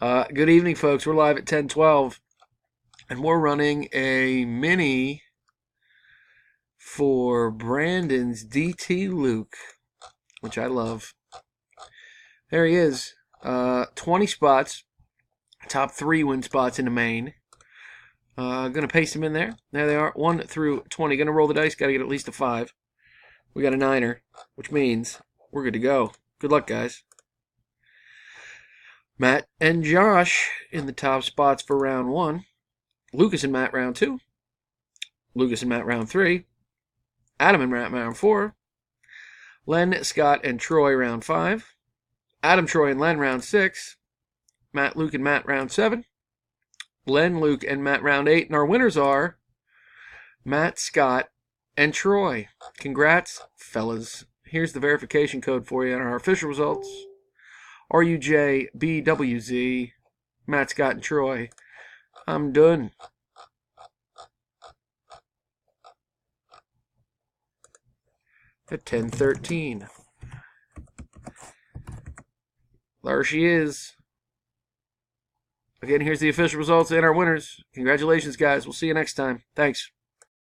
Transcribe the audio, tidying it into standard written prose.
Good evening, folks. We're live at 10:12, and we're running a mini for Brandon's DT Luke, which I love. There he is. 20 spots. Top 3 win spots in the main. Gonna paste them in there. There they are. 1 through 20. Gonna roll the dice. Gotta get at least a 5. We got a 9er, which means we're good to go. Good luck, guys. Matt and Josh in the top spots for round 1. Lucas and Matt round 2. Lucas and Matt round 3. Adam and Matt round 4. Len, Scott, and Troy round 5. Adam, Troy, and Len round 6. Matt, Luke, and Matt round 7. Len, Luke, and Matt round 8. And our winners are Matt, Scott, and Troy. Congrats, fellas. Here's the verification code for you on our official results. RUJBWZ, Matt, Scott, and Troy. I'm done. At 10:13. There she is. Again, here's the official results and our winners. Congratulations, guys. We'll see you next time. Thanks.